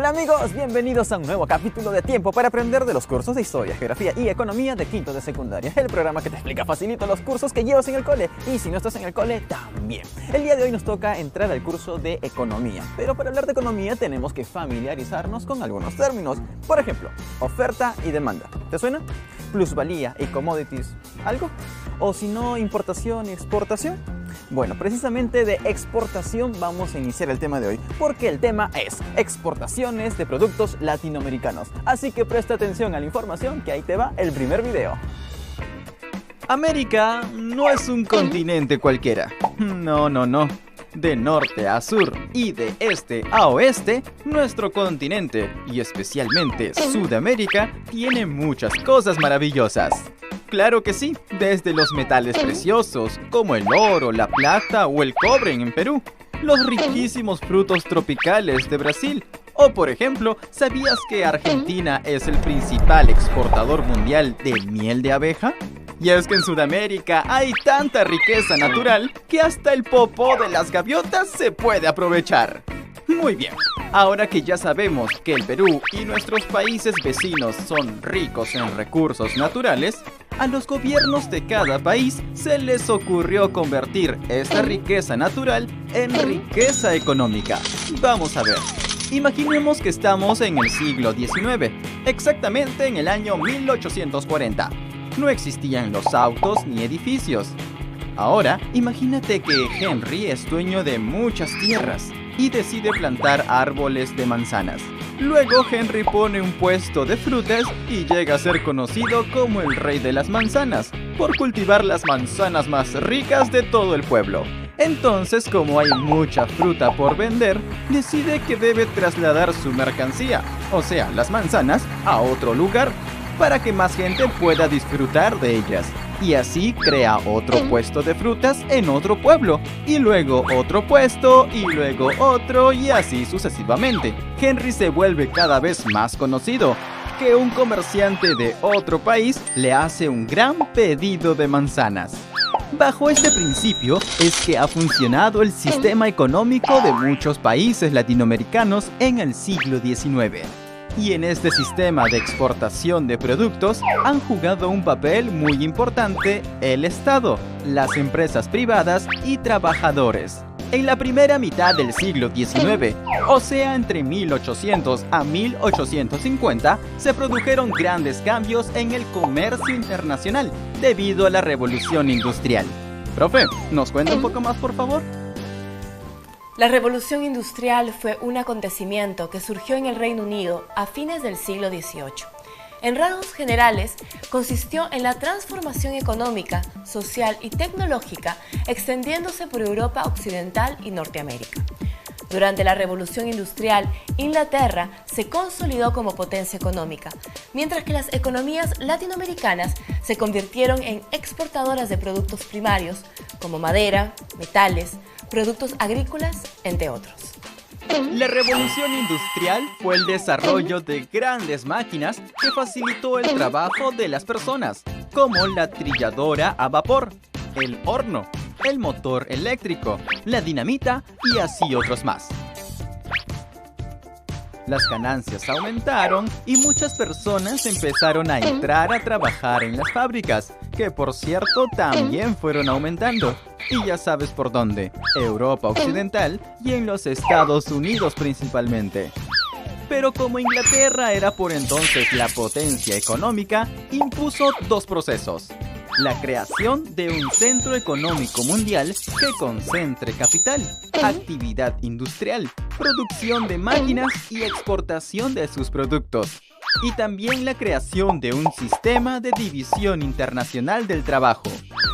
Hola amigos, bienvenidos a un nuevo capítulo de Tiempo para aprender de los cursos de Historia, Geografía y Economía de quinto de secundaria. El programa que te explica facilito los cursos que llevas en el cole y si no estás en el cole, también. El día de hoy nos toca entrar al curso de Economía, pero para hablar de economía tenemos que familiarizarnos con algunos términos. Por ejemplo, oferta y demanda. ¿Te suena? Plusvalía y commodities, ¿algo? O si no, importación y exportación. Bueno, precisamente de exportación vamos a iniciar el tema de hoy, porque el tema es exportaciones de productos latinoamericanos. Así que presta atención a la información, que ahí te va el primer video. América no es un continente cualquiera. No. De norte a sur y de este a oeste, nuestro continente, y especialmente Sudamérica, tiene muchas cosas maravillosas. Claro que sí, desde los metales preciosos, como el oro, la plata o el cobre en Perú, los riquísimos frutos tropicales de Brasil, o por ejemplo, ¿sabías que Argentina es el principal exportador mundial de miel de abeja? Y es que en Sudamérica hay tanta riqueza natural que hasta el popó de las gaviotas se puede aprovechar. Muy bien, ahora que ya sabemos que el Perú y nuestros países vecinos son ricos en recursos naturales, a los gobiernos de cada país se les ocurrió convertir esta riqueza natural en riqueza económica. Vamos a ver. Imaginemos que estamos en el siglo XIX, exactamente en el año 1840. No existían los autos ni edificios. Ahora, imagínate que Henry es dueño de muchas tierras y decide plantar árboles de manzanas. Luego Henry pone un puesto de frutas y llega a ser conocido como el rey de las manzanas, por cultivar las manzanas más ricas de todo el pueblo. Entonces, como hay mucha fruta por vender, decide que debe trasladar su mercancía, o sea, las manzanas, a otro lugar, para que más gente pueda disfrutar de ellas. Y así crea otro puesto de frutas en otro pueblo, y luego otro puesto, y luego otro, y así sucesivamente. Henry se vuelve cada vez más conocido, que un comerciante de otro país le hace un gran pedido de manzanas. Bajo este principio es que ha funcionado el sistema económico de muchos países latinoamericanos en el siglo XIX. Y en este sistema de exportación de productos han jugado un papel muy importante el Estado, las empresas privadas y trabajadores. En la primera mitad del siglo XIX, o sea entre 1800 a 1850, se produjeron grandes cambios en el comercio internacional debido a la Revolución Industrial. Profe, ¿nos cuenta un poco más, por favor? La Revolución Industrial fue un acontecimiento que surgió en el Reino Unido a fines del siglo XVIII. En rasgos generales, consistió en la transformación económica, social y tecnológica extendiéndose por Europa Occidental y Norteamérica. Durante la Revolución Industrial, Inglaterra se consolidó como potencia económica, mientras que las economías latinoamericanas se convirtieron en exportadoras de productos primarios como madera, metales, productos agrícolas, entre otros. La revolución industrial fue el desarrollo de grandes máquinas que facilitó el trabajo de las personas, como la trilladora a vapor, el horno, el motor eléctrico, la dinamita y así otros más. Las ganancias aumentaron y muchas personas empezaron a entrar a trabajar en las fábricas, que por cierto también fueron aumentando. Y ya sabes por dónde, Europa Occidental y en los Estados Unidos principalmente. Pero como Inglaterra era por entonces la potencia económica, impuso dos procesos. La creación de un centro económico mundial que concentre capital, actividad industrial, producción de máquinas y exportación de sus productos. Y también la creación de un sistema de división internacional del trabajo.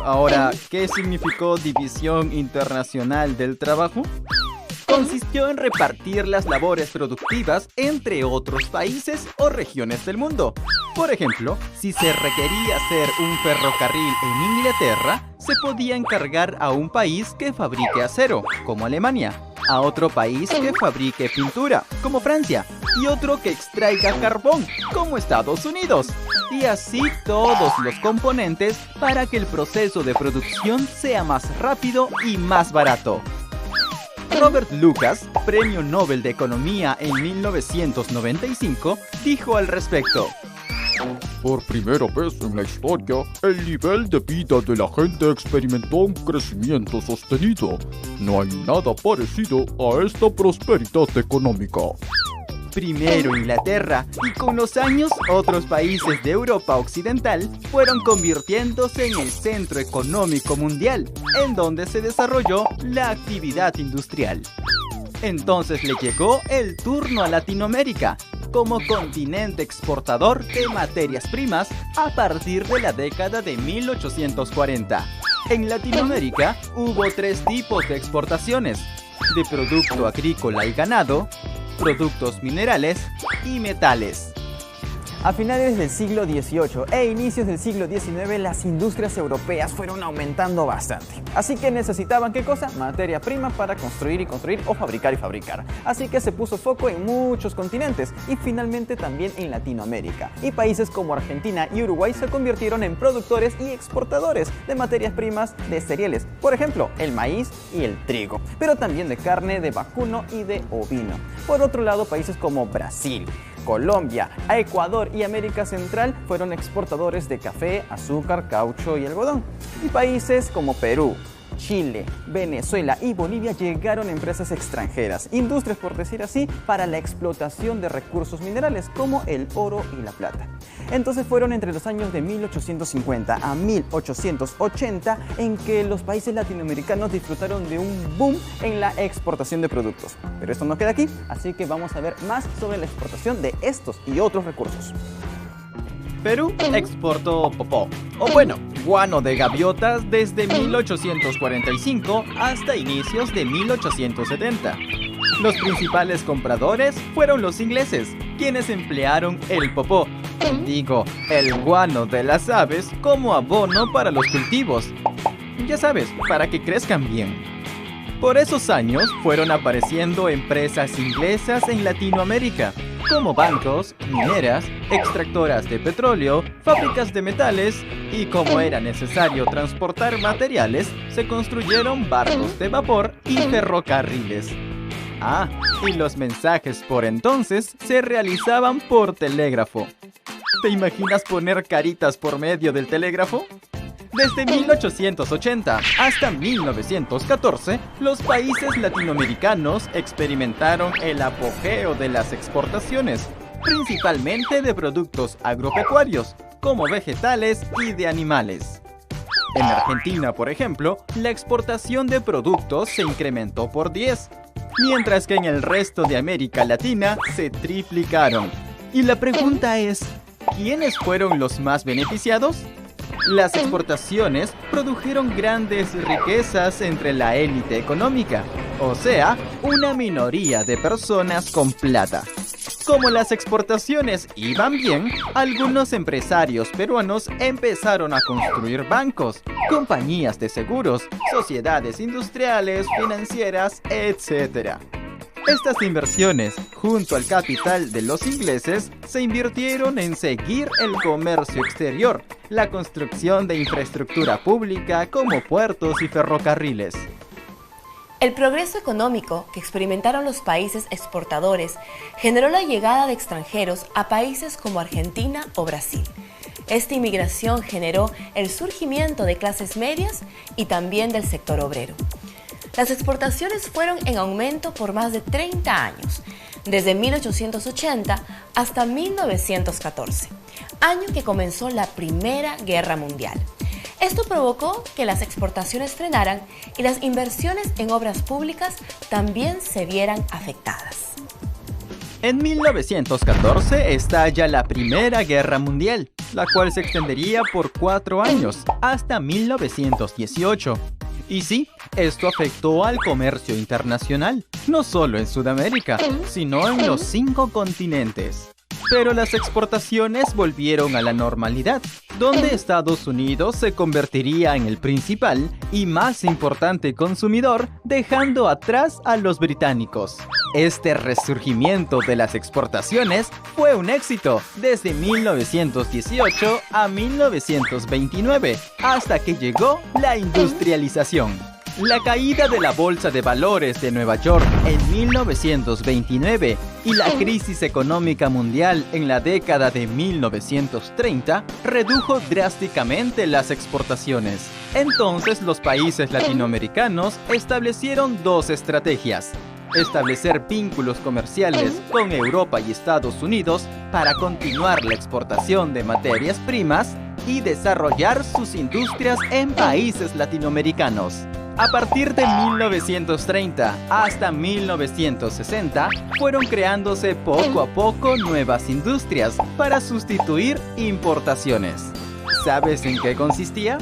Ahora, ¿qué significó división internacional del trabajo? Consistió en repartir las labores productivas entre otros países o regiones del mundo. Por ejemplo, si se requería hacer un ferrocarril en Inglaterra, se podía encargar a un país que fabrique acero, como Alemania, a otro país que fabrique pintura, como Francia, y otro que extraiga carbón, como Estados Unidos. Y así todos los componentes para que el proceso de producción sea más rápido y más barato. Robert Lucas, Premio Nobel de Economía en 1995, dijo al respecto: por primera vez en la historia, el nivel de vida de la gente experimentó un crecimiento sostenido. No hay nada parecido a esta prosperidad económica. Primero Inglaterra y con los años otros países de Europa Occidental fueron convirtiéndose en el centro económico mundial, en donde se desarrolló la actividad industrial. Entonces le llegó el turno a Latinoamérica, como continente exportador de materias primas a partir de la década de 1840. En Latinoamérica hubo 3 tipos de exportaciones: de producto agrícola y ganado, productos minerales y metales. A finales del siglo XVIII e inicios del siglo XIX, las industrias europeas fueron aumentando bastante. Así que necesitaban, ¿qué cosa? Materia prima para construir y construir o fabricar y fabricar. Así que se puso foco en muchos continentes y finalmente también en Latinoamérica. Y países como Argentina y Uruguay se convirtieron en productores y exportadores de materias primas de cereales. Por ejemplo, el maíz y el trigo. Pero también de carne de vacuno y de ovino. Por otro lado, países como Brasil, Colombia, Ecuador y América Central fueron exportadores de café, azúcar, caucho y algodón. Y países como Perú, Chile, Venezuela y Bolivia llegaron empresas extranjeras, industrias por decir así, para la explotación de recursos minerales como el oro y la plata. Entonces fueron entre los años de 1850 a 1880 en que los países latinoamericanos disfrutaron de un boom en la exportación de productos. Pero esto no queda aquí, así que vamos a ver más sobre la exportación de estos y otros recursos. Perú exportó popó, o bueno, guano de gaviotas desde 1845 hasta inicios de 1870. Los principales compradores fueron los ingleses, quienes emplearon el popó, el guano de las aves, como abono para los cultivos. Ya sabes, para que crezcan bien. Por esos años fueron apareciendo empresas inglesas en Latinoamérica, como bancos, mineras, extractoras de petróleo, fábricas de metales, y como era necesario transportar materiales, se construyeron barcos de vapor y ferrocarriles. Ah, y los mensajes por entonces se realizaban por telégrafo. ¿Te imaginas poner caritas por medio del telégrafo? Desde 1880 hasta 1914, los países latinoamericanos experimentaron el apogeo de las exportaciones, principalmente de productos agropecuarios, como vegetales y de animales. En Argentina, por ejemplo, la exportación de productos se incrementó por 10, mientras que en el resto de América Latina se triplicaron. Y la pregunta es, ¿quiénes fueron los más beneficiados? Las exportaciones produjeron grandes riquezas entre la élite económica, o sea, una minoría de personas con plata. Como las exportaciones iban bien, algunos empresarios peruanos empezaron a construir bancos, compañías de seguros, sociedades industriales, financieras, etc. Estas inversiones, junto al capital de los ingleses, se invirtieron en seguir el comercio exterior, la construcción de infraestructura pública como puertos y ferrocarriles. El progreso económico que experimentaron los países exportadores generó la llegada de extranjeros a países como Argentina o Brasil. Esta inmigración generó el surgimiento de clases medias y también del sector obrero. Las exportaciones fueron en aumento por más de 30 años, desde 1880 hasta 1914, año que comenzó la Primera Guerra Mundial. Esto provocó que las exportaciones frenaran y las inversiones en obras públicas también se vieran afectadas. En 1914 estalla la Primera Guerra Mundial, la cual se extendería por 4 años, hasta 1918. Y sí, esto afectó al comercio internacional, no solo en Sudamérica, sino en los 5 continentes. Pero las exportaciones volvieron a la normalidad, donde Estados Unidos se convertiría en el principal y más importante consumidor, dejando atrás a los británicos. Este resurgimiento de las exportaciones fue un éxito desde 1918 a 1929, hasta que llegó la industrialización. La caída de la Bolsa de Valores de Nueva York en 1929 y la crisis económica mundial en la década de 1930 redujo drásticamente las exportaciones. Entonces los países latinoamericanos establecieron dos estrategias: establecer vínculos comerciales con Europa y Estados Unidos para continuar la exportación de materias primas y desarrollar sus industrias en países latinoamericanos. A partir de 1930 hasta 1960 fueron creándose poco a poco nuevas industrias para sustituir importaciones. ¿Sabes en qué consistía?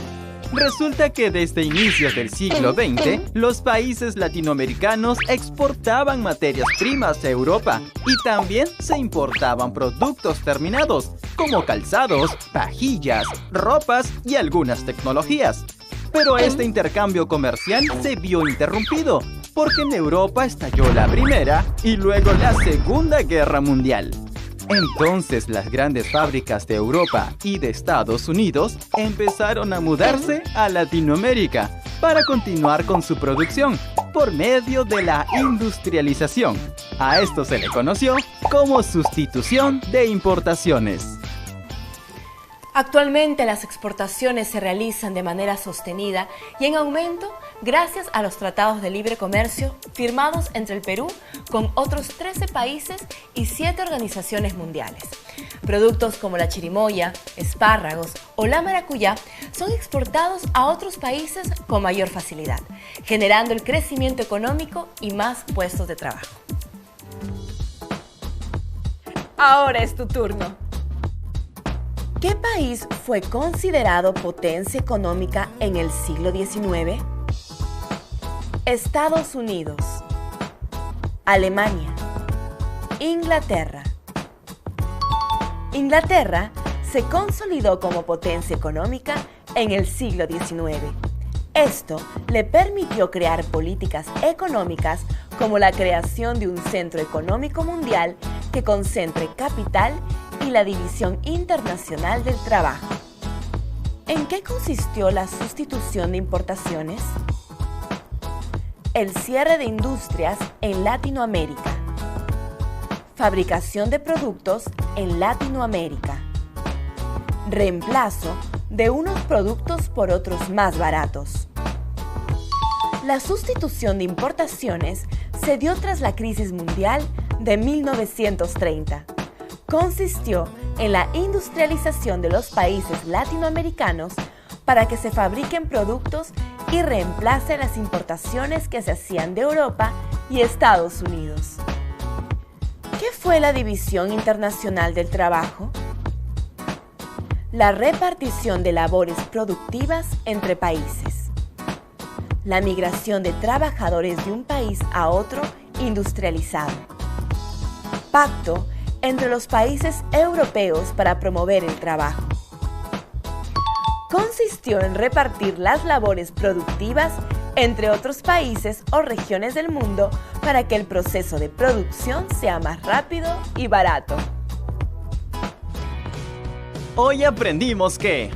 Resulta que desde inicios del siglo XX, los países latinoamericanos exportaban materias primas a Europa y también se importaban productos terminados, como calzados, vajillas, ropas y algunas tecnologías. Pero este intercambio comercial se vio interrumpido, porque en Europa estalló la Primera y luego la Segunda Guerra Mundial. Entonces las grandes fábricas de Europa y de Estados Unidos empezaron a mudarse a Latinoamérica para continuar con su producción por medio de la industrialización. A esto se le conoció como sustitución de importaciones. Actualmente las exportaciones se realizan de manera sostenida y en aumento gracias a los tratados de libre comercio firmados entre el Perú con otros 13 países y 7 organizaciones mundiales. Productos como la chirimoya, espárragos o la maracuyá son exportados a otros países con mayor facilidad, generando el crecimiento económico y más puestos de trabajo. Ahora es tu turno. ¿Qué país fue considerado potencia económica en el siglo XIX? Estados Unidos, Alemania, Inglaterra. Inglaterra se consolidó como potencia económica en el siglo XIX. Esto le permitió crear políticas económicas como la creación de un centro económico mundial que concentre capital y la División Internacional del Trabajo. ¿En qué consistió la sustitución de importaciones? El cierre de industrias en Latinoamérica. Fabricación de productos en Latinoamérica. Reemplazo de unos productos por otros más baratos. La sustitución de importaciones se dio tras la crisis mundial de 1930. Consistió en la industrialización de los países latinoamericanos para que se fabriquen productos y reemplace las importaciones que se hacían de Europa y Estados Unidos. ¿Qué fue la División Internacional del Trabajo? La repartición de labores productivas entre países. La migración de trabajadores de un país a otro industrializado. Pacto entre los países europeos para promover el trabajo. Consistió en repartir las labores productivas entre otros países o regiones del mundo para que el proceso de producción sea más rápido y barato. Hoy aprendimos que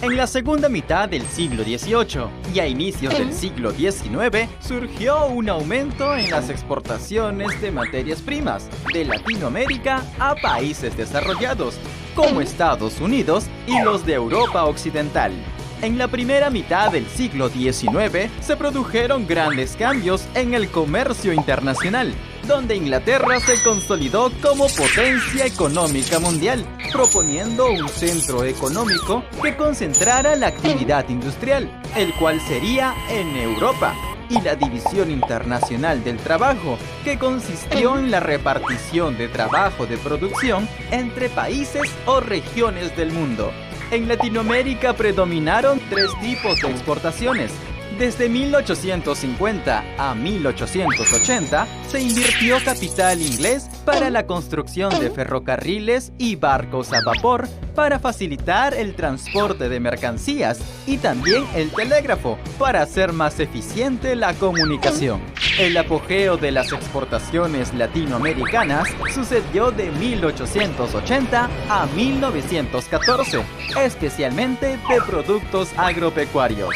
en la segunda mitad del siglo XVIII y a inicios del siglo XIX surgió un aumento en las exportaciones de materias primas de Latinoamérica a países desarrollados como Estados Unidos y los de Europa Occidental. En la primera mitad del siglo XIX se produjeron grandes cambios en el comercio internacional, donde Inglaterra se consolidó como potencia económica mundial, proponiendo un centro económico que concentrara la actividad industrial, el cual sería en Europa, y la División Internacional del Trabajo, que consistió en la repartición de trabajo de producción entre países o regiones del mundo. En Latinoamérica predominaron 3 tipos de exportaciones. Desde 1850 a 1880 se invirtió capital inglés para la construcción de ferrocarriles y barcos a vapor para facilitar el transporte de mercancías y también el telégrafo para hacer más eficiente la comunicación. El apogeo de las exportaciones latinoamericanas sucedió de 1880 a 1914, especialmente de productos agropecuarios.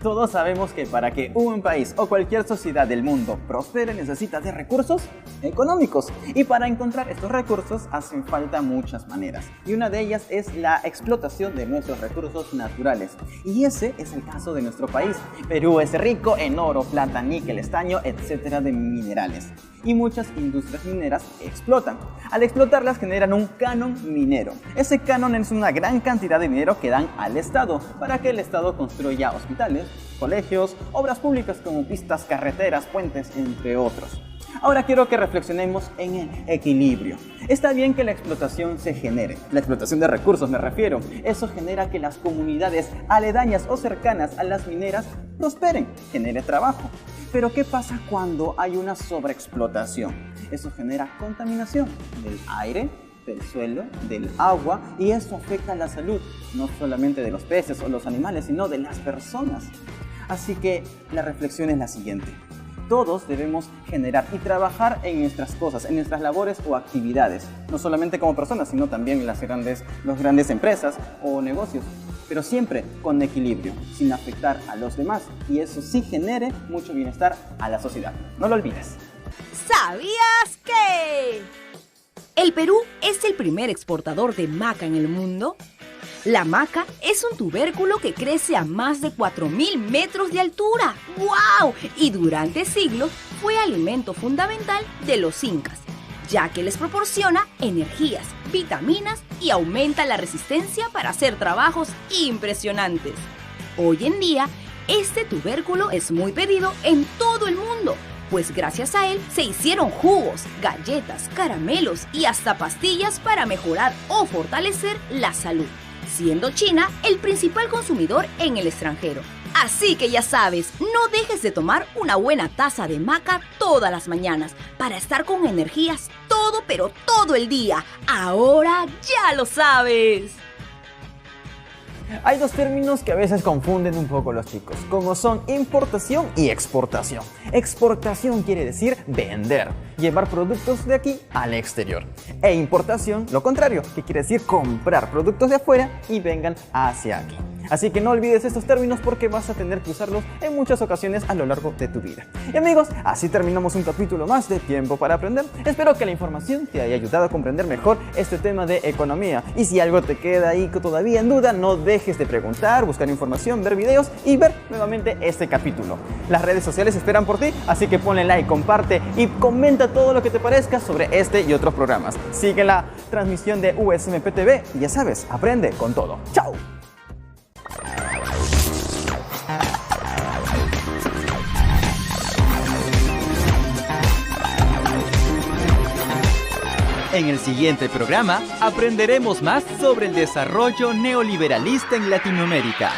Todos sabemos que para que un país o cualquier sociedad del mundo prospere necesita de recursos económicos. Y para encontrar estos recursos hacen falta muchas maneras. Y una de ellas es la explotación de nuestros recursos naturales. Y ese es el caso de nuestro país. Perú es rico en oro, plata, níquel, estaño, etcétera de minerales. Y muchas industrias mineras explotan. Al explotarlas generan un canon minero. Ese canon es una gran cantidad de dinero que dan al Estado para que el Estado construya hospitales, colegios, obras públicas como pistas, carreteras, puentes, entre otros. Ahora quiero que reflexionemos en el equilibrio. Está bien que la explotación se genere, la explotación de recursos me refiero. Eso genera que las comunidades aledañas o cercanas a las mineras prosperen, genere trabajo. Pero ¿qué pasa cuando hay una sobreexplotación? Eso genera contaminación del aire, del suelo, del agua, y eso afecta a la salud, no solamente de los peces o los animales, sino de las personas. Así que la reflexión es la siguiente. Todos debemos generar y trabajar en nuestras cosas, en nuestras labores o actividades, no solamente como personas, sino también las grandes empresas o negocios, pero siempre con equilibrio, sin afectar a los demás, y eso sí genere mucho bienestar a la sociedad. No lo olvides. ¿Sabías que el Perú es el primer exportador de maca en el mundo? La maca es un tubérculo que crece a más de 4.000 metros de altura. ¡Wow! Y durante siglos fue alimento fundamental de los incas, ya que les proporciona energías, vitaminas y aumenta la resistencia para hacer trabajos impresionantes. Hoy en día, este tubérculo es muy pedido en todo el mundo, pues gracias a él se hicieron jugos, galletas, caramelos y hasta pastillas para mejorar o fortalecer la salud, siendo China el principal consumidor en el extranjero. Así que ya sabes, no dejes de tomar una buena taza de maca todas las mañanas para estar con energías todo, pero todo el día. Ahora ya lo sabes. Hay dos términos que a veces confunden un poco los chicos, como son importación y exportación. Exportación quiere decir vender, llevar productos de aquí al exterior. E importación, lo contrario, que quiere decir comprar productos de afuera y vengan hacia aquí. Así que no olvides estos términos porque vas a tener que usarlos en muchas ocasiones a lo largo de tu vida. Y amigos, así terminamos un capítulo más de Tiempo para Aprender. Espero que la información te haya ayudado a comprender mejor este tema de economía. Y si algo te queda ahí todavía en duda, no dejes de preguntar, buscar información, ver videos y ver nuevamente este capítulo. Las redes sociales esperan por ti, así que ponle like, comparte y comenta todo lo que te parezca sobre este y otros programas. Sigue la transmisión de USMP TV y ya sabes, aprende con todo. ¡Chao! En el siguiente programa aprenderemos más sobre el desarrollo neoliberalista en Latinoamérica.